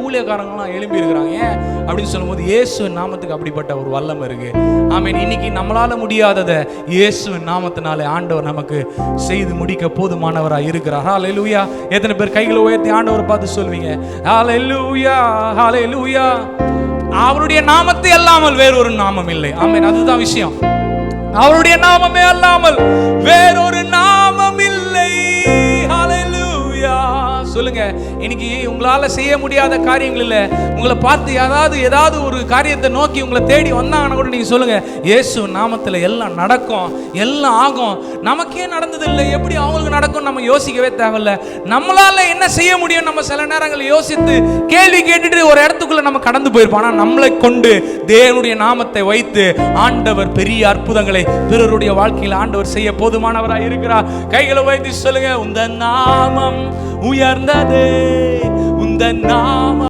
ஊழியக்காரங்களாம் எழும்பி இருக்கிறாங்க. ஏன் அப்படின்னு சொல்லும்போது இயேசுவின் நாமத்துக்கு அப்படிப்பட்ட ஒரு வல்லமை இருக்கு. ஆமென். இன்னைக்கு நம்மளால முடியாததை இயேசுவின் நாமத்தினாலே ஆண்டவர் நமக்கு செய்து முடிக்க போதுமானவராக இருக்கிறார். ஹல்லேலூயா. எத்தனை பேர் கைகளை உயர்த்தி ஆண்டவரை பார்த்து சொல்வீங்க ஹல்லேலூயா, ஹல்லேலூயா. அவருடைய நாமத்தை அல்லாமல் வேறொரு நாமம் இல்லை. ஆமென். அதுதான் விஷயம். அவருடைய நாமமே அல்லாமல் வேறொரு நாமம் இல்லை. ஹல்லேலூயா. சொல்லுங்க, இன்னைக்கு உங்களால செய்ய முடியாத காரியங்கள் இல்லை. உங்களை பார்த்து ஏதாவது ஒரு காரியத்தை நோக்கி உங்களை தேடி வந்தாங்கன்னா கூட நீங்க சொல்லுங்க, இயேசு நாமத்தில் எல்லாம் நடக்கும், எல்லாம் ஆகும். நமக்கே நடந்தது இல்லை, எப்படி அவங்களுக்கு நடக்கும் நம்ம யோசிக்கவே தேவையில்ல. நம்மளால என்ன செய்ய முடியும் நம்ம சில நேரங்களில் யோசித்து கேள்வி கேட்டுட்டு ஒரு இடத்துக்குள்ள நம்ம கடந்து போயிருப்போம். ஆனால் நம்மளை கொண்டு தேவனுடைய நாமத்தை வைத்து ஆண்டவர் பெரிய அற்புதங்களை பிறருடைய வாழ்க்கையில் ஆண்டவர் செய்ய போதுமானவராக இருக்கிறார். கைகளை வைத்து சொல்லுங்க, உந்த நாமம் உயர்ந்ததே, உந்த நாமம்